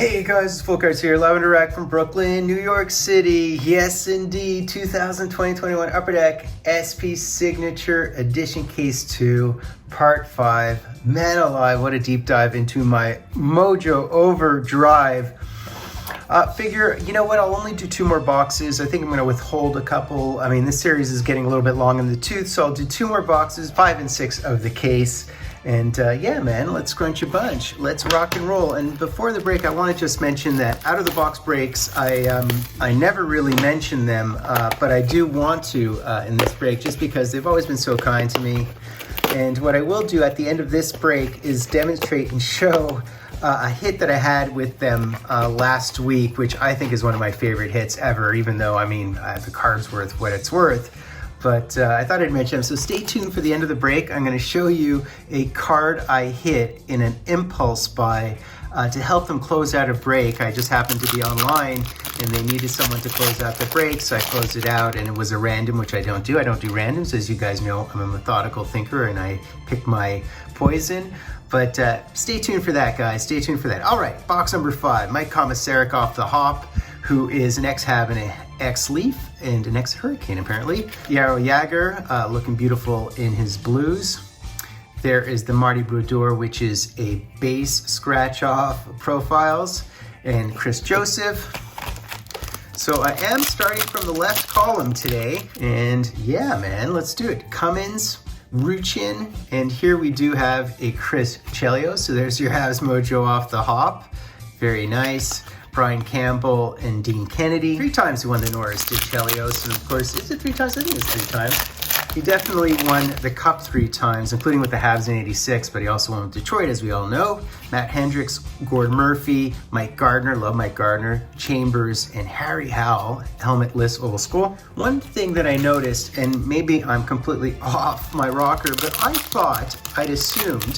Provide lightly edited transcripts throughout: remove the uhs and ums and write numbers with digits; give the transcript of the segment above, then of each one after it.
Hey guys, it's Fultoncards here, live and direct from Brooklyn, New York City. Yes, indeed, 2020-21 Upper Deck SP Signature Edition Case 2, Part 5. Man alive, what a deep dive into my Mojo Overdrive. Figure, you know what, I'll only do 2 more boxes. I think I'm going to withhold a couple. I mean, this series is getting a little bit long in the tooth, so I'll do 2 more boxes, 5 and 6 of the case. And yeah, man, let's crunch a bunch. Let's rock and roll. And before the break, I want to just mention that out of the box breaks, I never really mention them, but I do want to in this break, just because they've always been so kind to me. And what I will do at the end of this break is demonstrate and show a hit that I had with them last week, which I think is one of my favorite hits ever, even though, I mean, the card's worth what it's worth. But I thought I'd mention them. So stay tuned for the end of the break. I'm going to show you a card I hit in an impulse buy to help them close out a break. I just happened to be online and they needed someone to close out the break, so I closed it out, and it was a random, which I don't do. I don't do randoms. As you guys know, I'm a methodical thinker and I pick my poison. But stay tuned for that, guys. Stay tuned for that. All right, box number 5. Mike Komisarek off the hop, who is an ex-Hab and an ex-Leaf and an ex-Hurricane, apparently. Yaro Yager, looking beautiful in his blues. There is the Marty Brodeur, which is a base scratch-off profiles, and Chris Joseph. So I am starting from the left column today, and yeah, man, let's do it. Cummins, Ruchin, and here we do have a Chris Chelios. So there's your Habs Mojo off the hop. Very nice. Brian Campbell and Dean Kennedy. 3 times he won the Norris, did Chelios, and of course, is it 3 times? I think it's 3 times. He definitely won the Cup 3 times, including with the Habs in '86, but he also won with Detroit, as we all know. Matt Hendricks, Gord Murphy, Mike Gardner, love Mike Gardner, Chambers, and Harry Howell, helmetless old school. One thing that I noticed, and maybe I'm completely off my rocker, but I'd assumed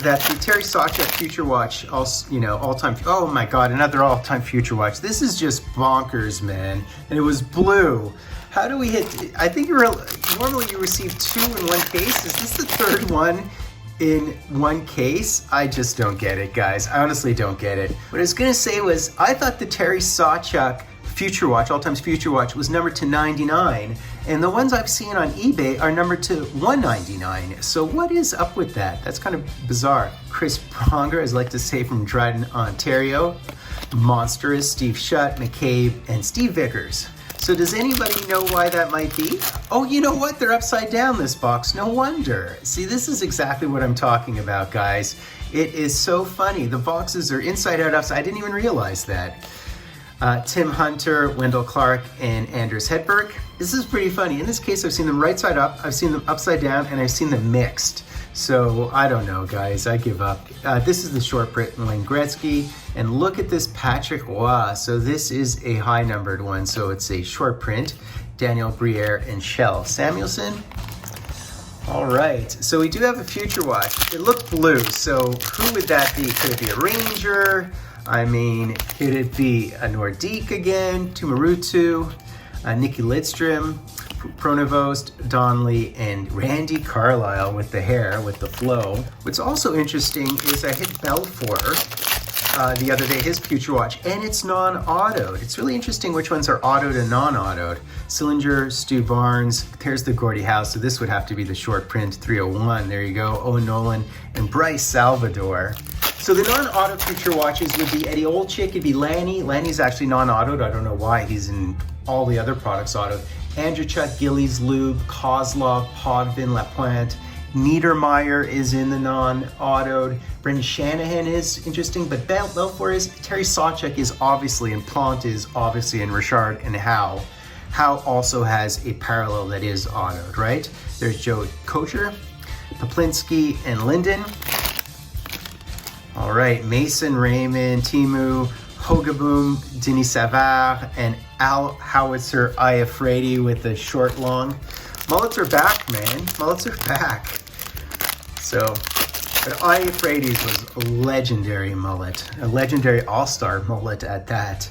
that the Terry Sawchuk Future Watch, all-time, oh my God, another all-time Future Watch. This is just bonkers, man. And it was blue. How do we hit, I think normally you receive 2 in one case. Is this the 3rd one in one case? I just don't get it, guys. I honestly don't get it. What I was gonna say was, I thought the Terry Sawchuk Future Watch, All Times Future Watch, was numbered to 99, and the ones I've seen on eBay are numbered to 199. So what is up with that? That's kind of bizarre. Chris Pronger, as I like to say, from Dryden, Ontario. Monstrous, Steve Shutt, McCabe, and Steve Vickers. So does anybody know why that might be? Oh, you know what? They're upside down, this box. No wonder. See, this is exactly what I'm talking about, guys. It is so funny. The boxes are inside out, upside. I didn't even realize that. Tim Hunter, Wendell Clark, and Anders Hedberg. This is pretty funny. In this case, I've seen them right side up, I've seen them upside down, and I've seen them mixed. So I don't know, guys. I give up. This is the short print, Wayne Gretzky. And look at this Patrick Roy. So this is a high numbered one. So it's a short print. Daniel Briere and Shell Samuelson. All right. So we do have a Future Watch. It looked blue. So who would that be? Could it be a Ranger? I mean, could it be a Nordique again? Tumarutu, Nikki Lidstrom, Pronovost, Donnelly, and Randy Carlisle with the hair, with the flow. What's also interesting is I hit Belfour the other day, his Future Watch, and it's non-autoed. It's really interesting which ones are autoed and non-autoed. Sillinger, Stu Barnes, there's the Gordie Howe, so this would have to be the short print 301. There you go, Owen Nolan, and Bryce Salvador. So the non-auto Future Watches would be Eddie Olczyk, it'd be Lanny. Lanny's actually non-autoed. I don't know why, he's in all the other products autoed. Andrechuk, Gillies, Lube, Kozlov, Podvin, Lapointe. Niedermeyer is in the non-autoed. Brendan Shanahan is interesting, but Belfour is. Terry Sawchuk is obviously, and Plant is obviously, and Richard and Howe. Howe also has a parallel that is autoed, right? There's Joe Kocher, Poplinski, and Linden. All right, Mason, Raymond, Timu, Hogaboom, Denis Savard, and Al Howitzer Iafredi with the short long. Mullets are back, man. Mullets are back. So, but Iafredi's was a legendary mullet, a legendary all-star mullet at that.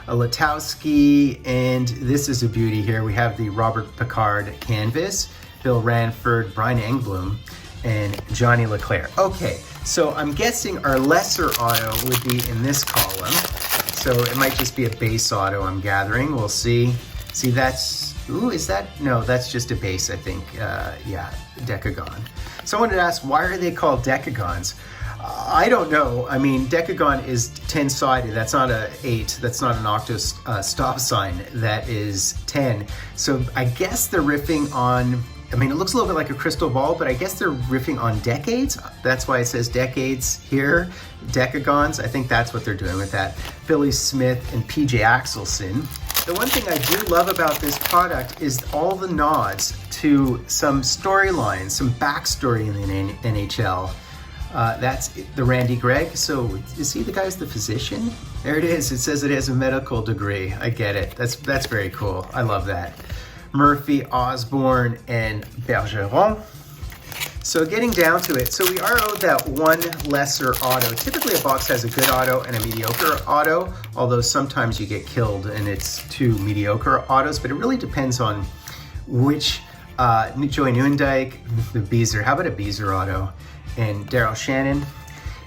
A Latowski, and this is a beauty here. We have the Robert Picard canvas, Bill Ranford, Brian Engblom, and Johnny Leclerc. Okay, so I'm guessing our lesser auto would be in this column. So it might just be a base auto, I'm gathering. We'll see. See, that's, ooh, is that? No, that's just a base, I think. Yeah, Decagon. Someone had asked, why are they called Decagons? I don't know. I mean, Decagon is 10-sided. That's not an 8. That's not an octo stop sign. That is 10. So I guess they're riffing on, I mean, it looks a little bit like a crystal ball, but I guess they're riffing on decades. That's why it says decades here, Decagons. I think that's what they're doing with that. Billy Smith and PJ Axelson. The one thing I do love about this product is all the nods to some storylines, some backstory in the NHL. That's the Randy Gregg. So is he the guy who's the physician? There it is. It says it has a medical degree. I get it. That's very cool. I love that. Murphy, Osborne, and Bergeron. So getting down to it, so we are owed that one lesser auto. Typically a box has a good auto and a mediocre auto, although sometimes you get killed and it's two mediocre autos, but it really depends on which, Joey Newendike, the Beezer, how about a Beezer auto? And Daryl Shannon.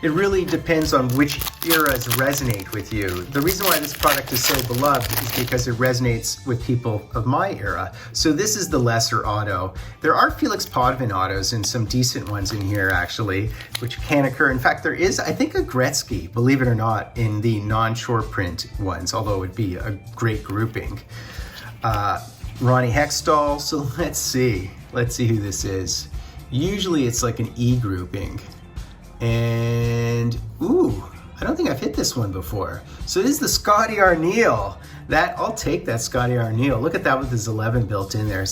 It really depends on which eras resonate with you. The reason why this product is so beloved is because it resonates with people of my era. So this is the lesser auto. There are Felix Potvin autos and some decent ones in here actually, which can occur. In fact, there is, I think, a Gretzky, believe it or not, in the non-short print ones, although it would be a great grouping. Ronnie Hextall, so let's see who this is. Usually it's like an E grouping. And, ooh, I don't think I've hit this one before. So this is the Scotty Arneal. I'll take that Scotty Arneal. Look at that with his 11 built in there.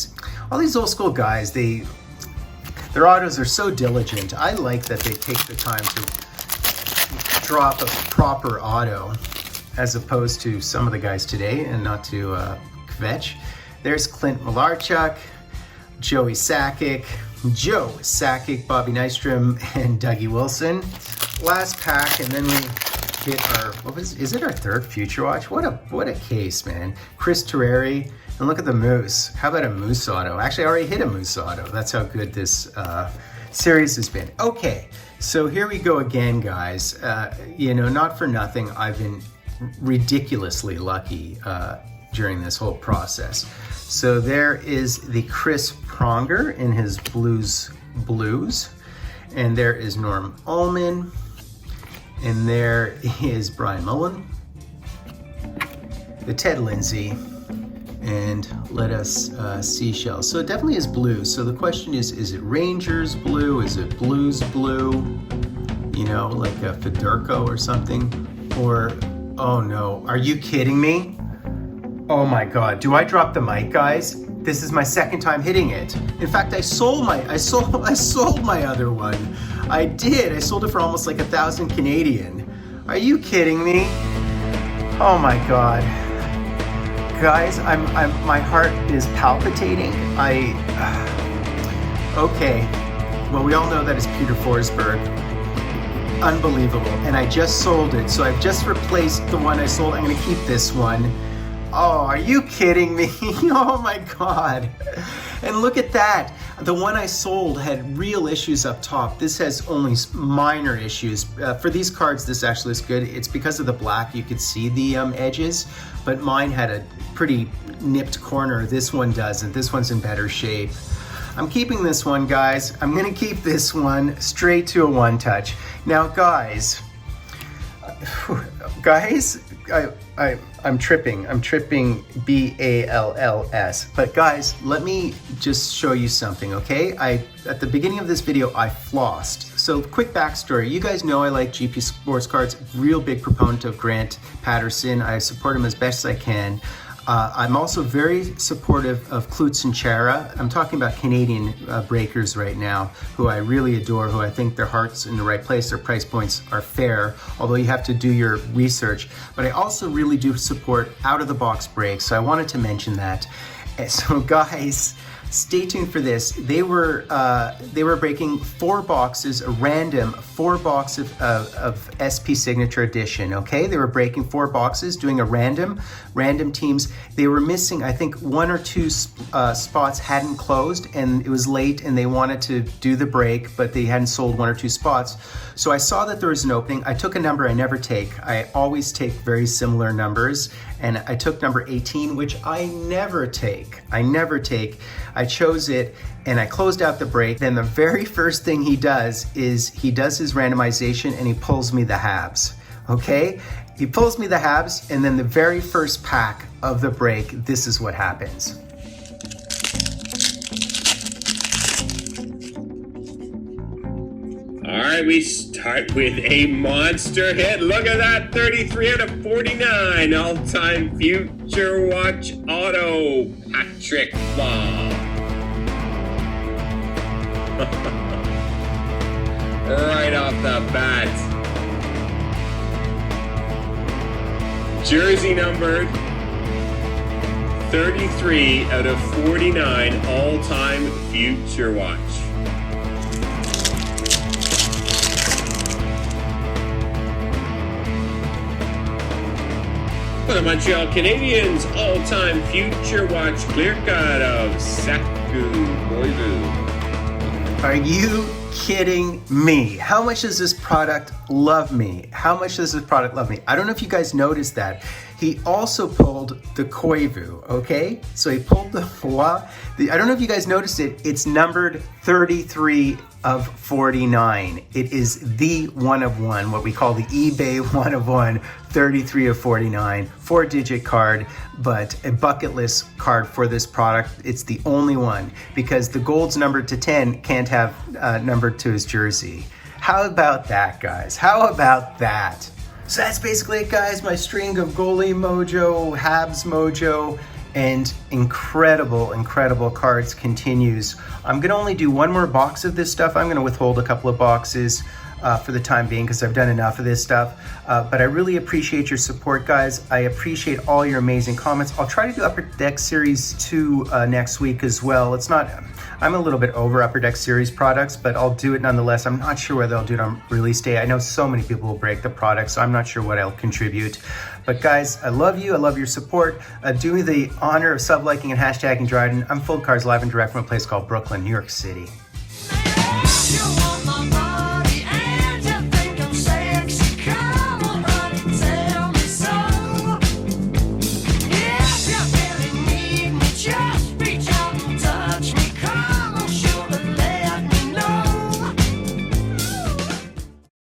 All these old school guys, their autos are so diligent. I like that they take the time to drop a proper auto as opposed to some of the guys today, and not to kvetch. There's Clint Malarchuk, Joey Sakic, Joe Sakic, Bobby Nystrom, and Dougie Wilson. Last pack, and then we hit our, is it our third Future Watch? What a case, man. Chris Terreri, and look at the Moose. How about a Moose auto? Actually, I already hit a Moose auto. That's how good this series has been. Okay, so here we go again, guys. You know, not for nothing, I've been ridiculously lucky during this whole process. So there is the Chris Pronger in his Blues, and there is Norm Ullman, and there is Brian Mullen, the Ted Lindsay, and let us seashell. So it definitely is blue. So the question is it Rangers blue? Is it Blues blue? You know, like a Federico or something? Or, oh no, are you kidding me? Oh my God, do I drop the mic, guys? This is my second time hitting it. In fact, I sold my other one. I did, I sold it for almost like 1,000 Canadian. Are you kidding me? Oh my God. Guys, my heart is palpitating. Okay, well, we all know that it's Peter Forsberg. Unbelievable, and I just sold it. So I've just replaced the one I sold. I'm gonna keep this one. Oh, are you kidding me? Oh my God. And look at that. The one I sold had real issues up top. This has only minor issues. For these cards, this actually is good. It's because of the black, you could see the edges, but mine had a pretty nipped corner. This one doesn't. This one's in better shape. I'm keeping this one, guys. I'm gonna keep this one straight to a one touch. Now, guys, I'm tripping BALLS. But guys, let me just show you something, okay? At the beginning of this video, I flossed. So quick backstory. You guys know I like GP Sports Cards. Real big proponent of Grant Patterson. I support him as best as I can. I'm also very supportive of Klutz and Chara. I'm talking about Canadian breakers right now, who I really adore, who I think their heart's in the right place, their price points are fair, although you have to do your research. But I also really do support out-of-the-box breaks, so I wanted to mention that. So guys, Stay tuned for this. They were breaking 4 boxes, a random 4 box of SP Signature Edition. Okay, they were breaking 4 boxes, doing a random teams. They were missing, I think, 1 or 2 spots hadn't closed, and it was late, and they wanted to do the break, but they hadn't sold 1 or 2 spots. So I saw that there was an opening. I took a number I never take. I always take very similar numbers, and I took number 18, which I never take. I chose it, and I closed out the break. Then the very first thing he does is he does his randomization, and he pulls me the halves. Okay, he pulls me the halves, and then the very first pack of the break, this is what happens. All right, we start with a monster hit. Look at that, 33 out of 49. All-time Future Watch Auto, Patrick Law. Right off the bat. Jersey numbered 33 out of 49 all-time Future Watch. For the Montreal Canadiens, all-time Future Watch clear cut of Saku Koivu. Are you kidding me? How much does this product love me? I don't know if you guys noticed that. He also pulled the Koivu, okay? So he pulled I don't know if you guys noticed it. It's numbered 33 of 49. It is the 1 of 1, what we call the eBay 1 of 1, 33 of 49, 4-digit card, but a bucket list card for this product. It's the only one because the gold's numbered to 10 can't have numbered to his jersey. How about that, guys? How about that? So that's basically it, guys. My string of goalie mojo, Habs mojo, and incredible cards continues. I'm gonna only do 1 more box of this stuff. I'm gonna withhold a couple of boxes for the time being because I've done enough of this stuff. But I really appreciate your support, guys. I appreciate all your amazing comments. I'll try to do Upper Deck Series 2 next week as well. I'm a little bit over Upper Deck Series products, but I'll do it nonetheless. I'm not sure whether I'll do it on release day. I know so many people will break the product, so I'm not sure what I'll contribute. But guys, I love you. I love your support. Do me the honor of sub-liking and hashtagging Dryden. I'm Fultoncards live and direct from a place called Brooklyn, New York City.